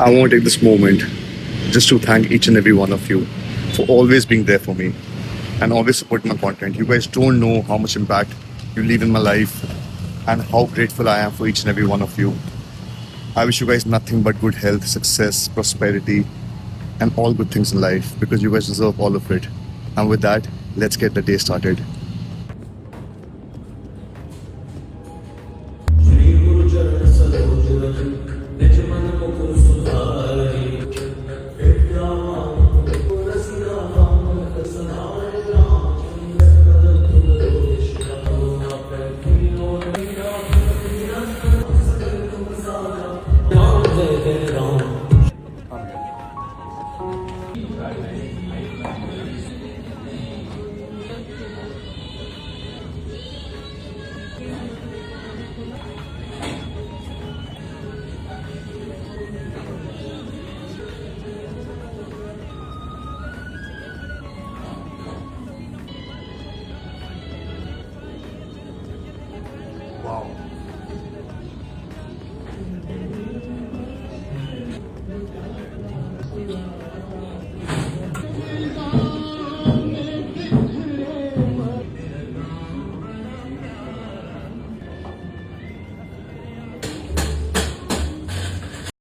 I want to take this moment just to thank each and every one of you for always being there for me and always supporting my content. You guys don't know how much impact you leave in my life and how grateful I am for each and every one of you. I wish you guys nothing but good health, success, prosperity, and all good things in life because you guys deserve all of it. And with that, let's get the day started.